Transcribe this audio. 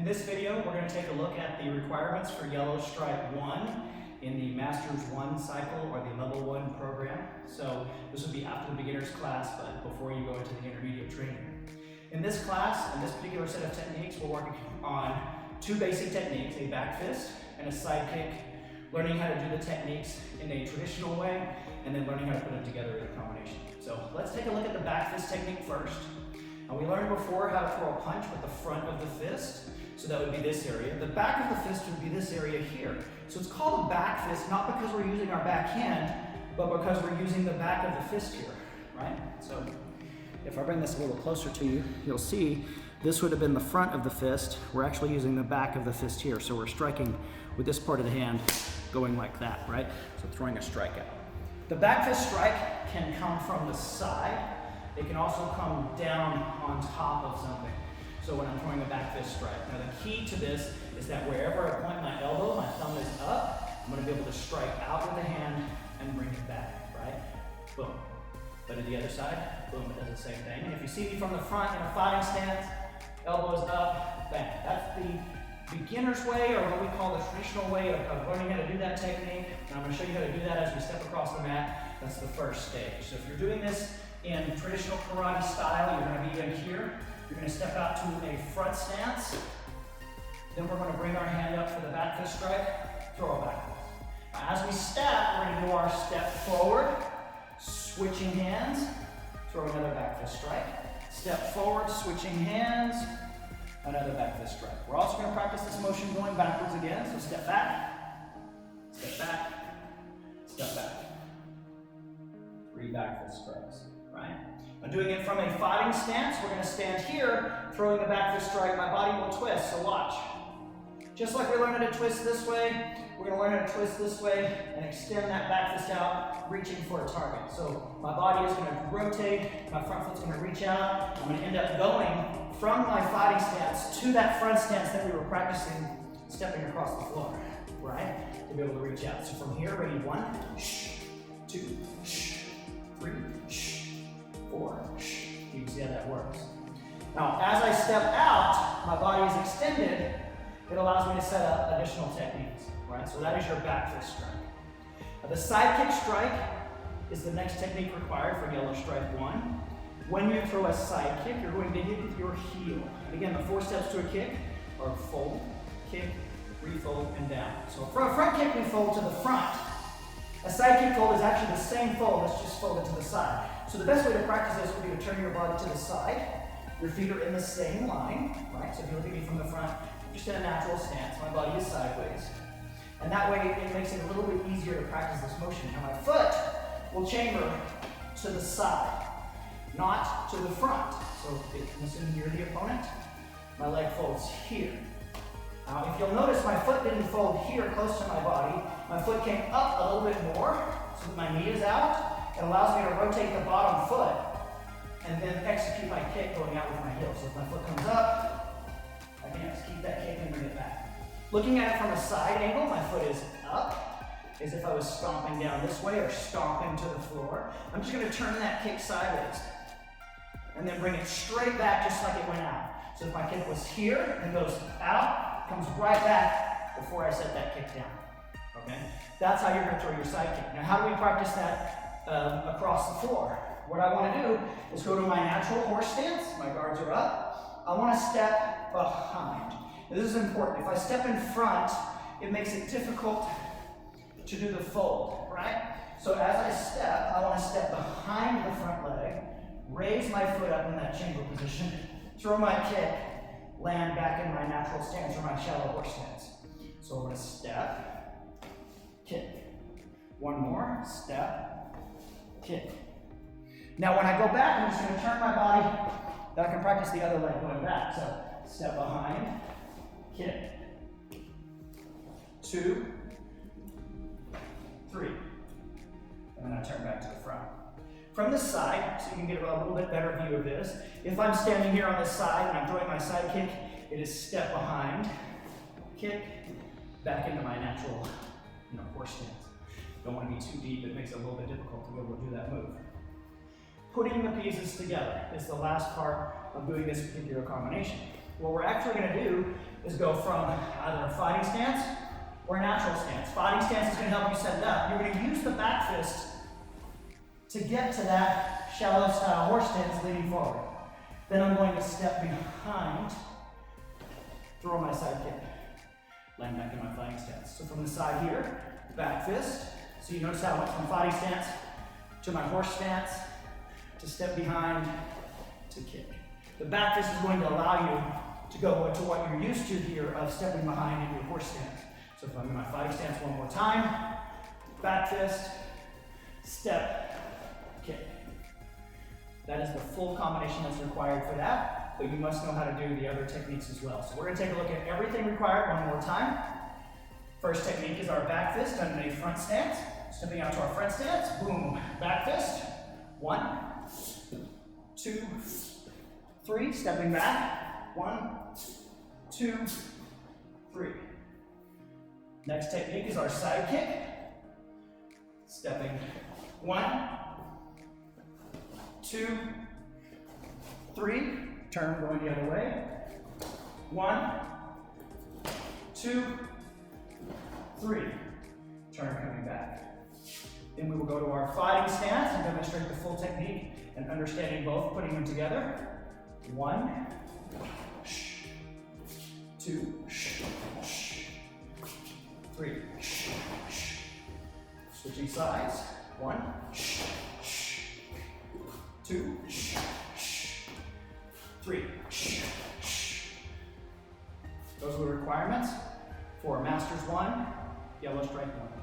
In this video, we're going to take a look at the requirements for Yellow Stripe 1 in the Masters 1 cycle or the Level 1 program. So this would be after the beginner's class, but before you go into the intermediate training. In this class, in this particular set of techniques, we're working on two basic techniques, a back fist and a side kick, learning how to do the techniques in a traditional way, and then learning how to put them together in a combination. So let's take a look at the back fist technique first. Now, we learned before how to throw a punch with the front of the fist. So that would be this area. The back of the fist would be this area here. So it's called a back fist, not because we're using our back hand, but because we're using the back of the fist here, right? So if I bring this a little closer to you, you'll see this would have been the front of the fist. We're actually using the back of the fist here. So we're striking with this part of the hand going like that, right? So throwing a strike out. The back fist strike can come from the side. It can also come down on top of something. So when I'm throwing a back fist strike. Now the key to this is that wherever I point my elbow, my thumb is up, I'm going to be able to strike out with the hand and bring it back, right? Boom. But at the other side, boom, it does the same thing. And if you see me from the front in a fighting stance, elbows up, bang. That's the beginner's way, or what we call the traditional way of learning how to do that technique. And I'm going to show you how to do that as we step across the mat. That's the first stage. So if you're doing this in traditional karate style, you're going to be in here. You're going to step out to a front stance. Then we're going to bring our hand up for the back fist strike, throw it back fist. Now, as we step, we're going to do our step forward, switching hands, throw another back fist strike. Step forward, switching hands, another back fist strike. We're also going to practice this motion going backwards again. So step back, step back, step back. 3 back fist strikes, right? I'm doing it from a fighting stance. We're going to stand here, throwing the back fist strike. My body will twist, so watch. Just like we learned how to twist this way, we're going to learn how to twist this way and extend that back fist out, reaching for a target. So my body is going to rotate, my front foot's going to reach out. I'm going to end up going from my fighting stance to that front stance that we were practicing, stepping across the floor, right? To be able to reach out. So from here, ready, 1, 2, 3, 4. You can see how that works. Now, as I step out, my body is extended. It allows me to set up additional techniques, right? So that is your back fist strike. Now, the side kick strike is the next technique required for Yellow Stripe 1. When you throw a side kick, you're going to hit with your heel. And again, the 4 steps to a kick are fold, kick, refold, and down. So for a front kick, we fold to the front. A side kick fold is actually the same fold, it's just folded to the side. So the best way to practice this would be to turn your body to the side. Your feet are in the same line, right? So if you look at me from the front, I'm just in a natural stance. My body is sideways. And that way it makes it a little bit easier to practice this motion. Now my foot will chamber to the side, not to the front. So listen, you're the opponent. My leg folds here. Now if you'll notice, my foot didn't fold here close to my body. My foot came up a little bit more so that my knee is out. It allows me to rotate the bottom foot and then execute my kick going out with my heel. So if my foot comes up, I can just keep that kick and bring it back. Looking at it from a side angle, my foot is up, as if I was stomping down this way or stomping to the floor. I'm just going to turn that kick sideways and then bring it straight back just like it went out. So if my kick was here and goes out, it comes right back before I set that kick down. Okay? That's how you're going to throw your side kick. Now, how do we practice that across the floor? What I want to do is go to my natural horse stance. My guards are up. I want to step behind. Now, this is important. If I step in front, it makes it difficult to do the fold, right? So as I step, I want to step behind the front leg, raise my foot up in that chamber position, throw my kick, land back in my natural stance or my shallow horse stance. So I'm going to step, kick. One more, step, kick. Now when I go back, I'm just going to turn my body, then I can practice the other leg going back. So step behind, kick, 2, 3, and then I turn back to the front. From the side, so you can get a little bit better view of this, if I'm standing here on this side and I'm doing my side kick, it is step behind, kick, back into my natural horse stance. Don't want to be too deep, it makes it a little bit difficult to be able to do that move. Putting the pieces together is the last part of doing this particular combination. What we're actually going to do is go from either a fighting stance or a natural stance. Fighting stance is going to help you set it up. You're going to use the back fist to get to that shallow style horse stance leaning forward. Then I'm going to step behind, throw my side kick, land back in my fighting stance. So from the side here, back fist. So you notice how I went from fighting stance to my horse stance, to step behind, to kick. The back fist is going to allow you to go to what you're used to here of stepping behind in your horse stance. So if I'm in my fighting stance one more time, back fist, step, kick. That is the full combination that's required for that, but you must know how to do the other techniques as well. So we're going to take a look at everything required one more time. First technique is our back fist underneath front stance. Stepping out to our front stance, boom, back fist. 1, 2, 3, stepping back. 1, 2, 3. Next technique is our side kick. Stepping 1, 2, 3. Turn going the other way. 1, 2, 3. Turn coming back. Then we will go to our fighting stance and demonstrate the full technique and understanding both, putting them together. 1, 2, 3. Switching sides. 1, 2, 3. Those are the requirements for Masters 1, Yellow Stripe 1.